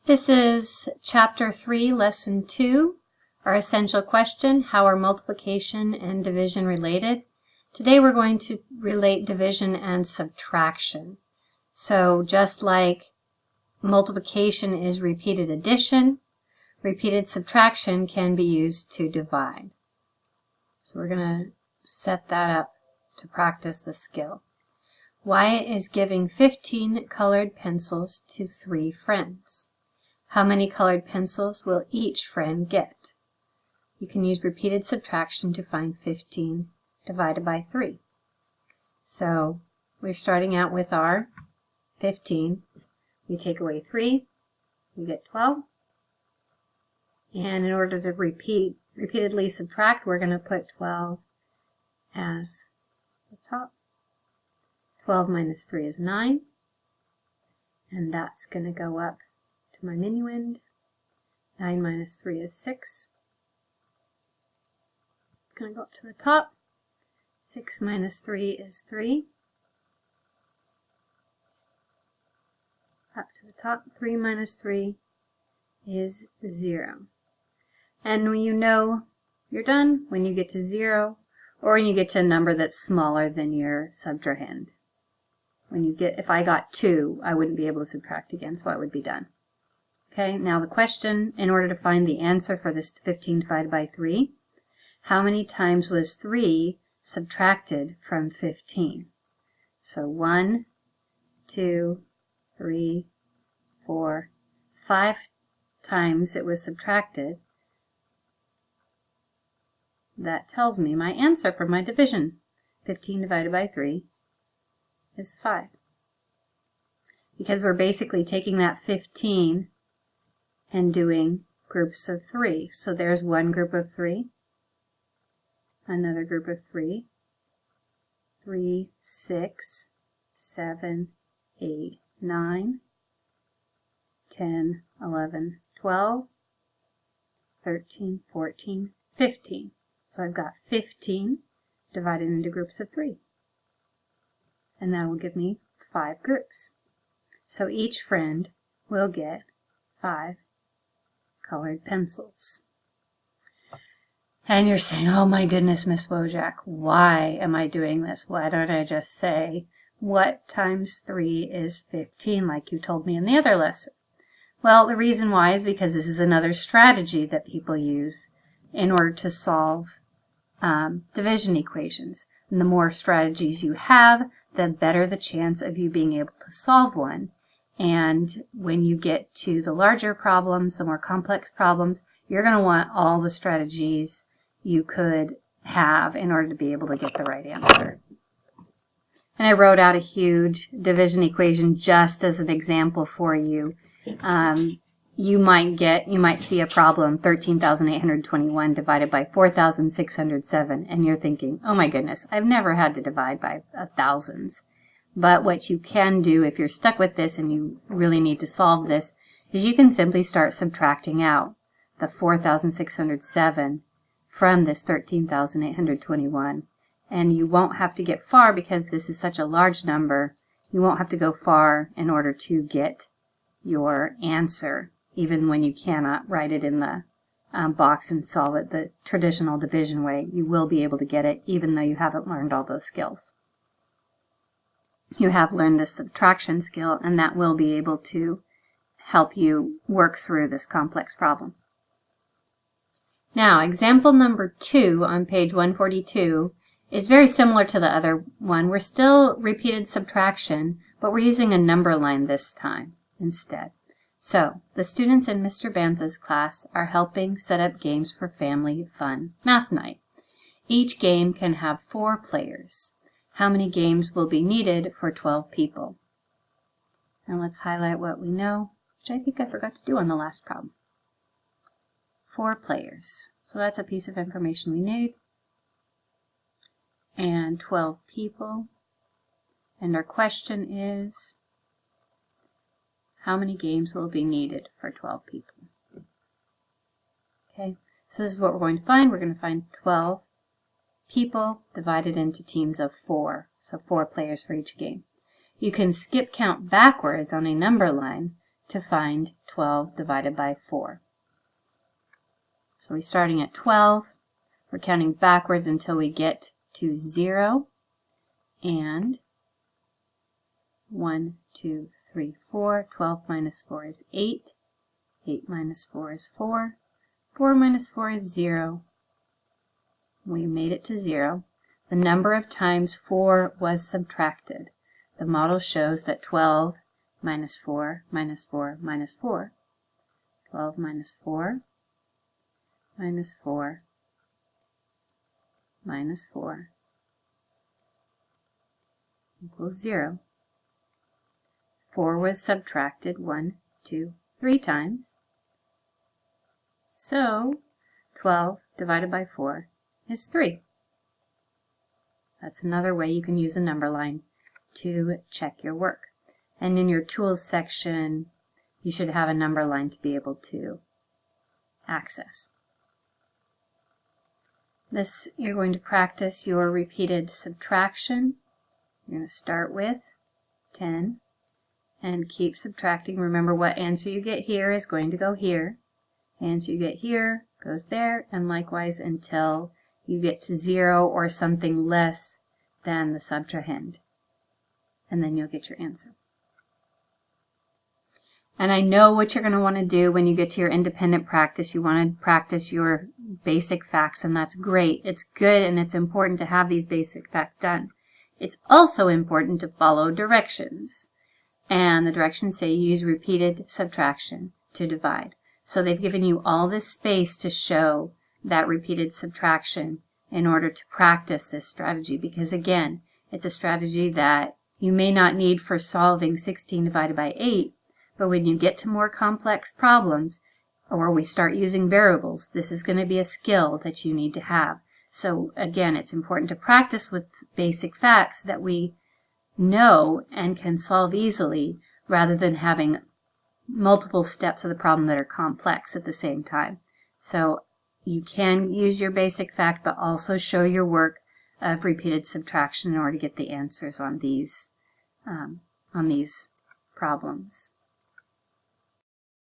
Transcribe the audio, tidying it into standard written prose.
This is Chapter 3, Lesson 2, our essential question, how are multiplication and division related? Today we're going to relate division and subtraction. So just like multiplication is repeated addition, repeated subtraction can be used to divide. So we're going to set that up to practice the skill. Wyatt is giving 15 colored pencils to 3 friends. How many colored pencils will each friend get? You can use repeated subtraction to find 15 divided by 3. So we're starting out with our 15. We take away 3, we get 12. And in order to repeatedly subtract, we're going to put 12 as the top. 12 minus 3 is 9. And that's going to go up to my minuend. 9 minus 3 is 6. It's going to go up to the top. 6 minus 3 is 3. Up to the top. 3 minus 3 is 0. And when you know you're done, when you get to 0, or when you get to a number that's smaller than your subtrahend. If I got 2, I wouldn't be able to subtract again, so I would be done. Okay, now the question, in order to find the answer for this 15 divided by 3, how many times was 3 subtracted from 15? So 1, 2, 3, 4, 5 times it was subtracted. That tells me my answer for my division. 15 divided by 3 is 5. Because we're basically taking that 15 and doing groups of 3. So there's one group of 3, another group of 3, 3, 6, 7, 8, 9, 10, 11, 12, 13, 14, 15. So I've got 15 divided into groups of 3. And that will give me 5 groups. So each friend will get 5 colored pencils. And you're saying, oh my goodness, Miss Wojak, why am I doing this? Why don't I just say, what times 3 is 15, like you told me in the other lesson? Well, the reason why is because this is another strategy that people use in order to solve division equations. And the more strategies you have, the better the chance of you being able to solve one. And when you get to the larger problems, the more complex problems, you're going to want all the strategies you could have in order to be able to get the right answer. And I wrote out a huge division equation just as an example for you. You might see a problem, 13,821 divided by 4,607, and you're thinking, oh my goodness, I've never had to divide by thousands. But what you can do if you're stuck with this and you really need to solve this is you can simply start subtracting out the 4,607 from this 13,821. And you won't have to get far because this is such a large number. You won't have to go far in order to get your answer, even when you cannot write it in the box and solve it the traditional division way. You will be able to get it even though you haven't learned all those skills. You have learned the subtraction skill, and that will be able to help you work through this complex problem. Now, example number 2 on page 142 is very similar to the other one. We're still repeated subtraction, but we're using a number line this time instead. So, the students in Mr. Bantha's class are helping set up games for family fun math night. Each game can have 4 players. How many games will be needed for 12 people? And let's highlight what we know, which I think I forgot to do on the last problem. 4 players. So that's a piece of information we need. And 12 people. And our question is, how many games will be needed for 12 people? Okay, so this is what we're going to find. We're going to find 12 people divided into teams of 4. So 4 players for each game. You can skip count backwards on a number line to find 12 divided by 4. So we're starting at 12. We're counting backwards until we get to 0. And 1, 2, 3, 4. 12 minus 4 is 8. 8 minus 4 is 4. 4 minus 4 is 0. We made it to 0. The number of times 4 was subtracted. The model shows that 12 minus 4 minus 4 minus 4. 12 minus 4 minus 4 minus 4 equals 0. 4 was subtracted 1, 2, 3 times. So 12 divided by 4 is 3. That's another way you can use a number line to check your work. And in your tools section, you should have a number line to be able to access. This, you're going to practice your repeated subtraction. You're going to start with 10 and keep subtracting. Remember, what answer you get here is going to go here. Answer you get here goes there, and likewise until you get to 0 or something less than the subtrahend. And then you'll get your answer. And I know what you're going to want to do when you get to your independent practice. You want to practice your basic facts, and that's great. It's good and it's important to have these basic facts done. It's also important to follow directions. And the directions say use repeated subtraction to divide. So they've given you all this space to show that repeated subtraction in order to practice this strategy. Because again, it's a strategy that you may not need for solving 16 divided by 8, but when you get to more complex problems, or we start using variables, this is going to be a skill that you need to have. So again, it's important to practice with basic facts that we know and can solve easily, rather than having multiple steps of the problem that are complex at the same time. So you can use your basic fact, but also show your work of repeated subtraction in order to get the answers on these problems.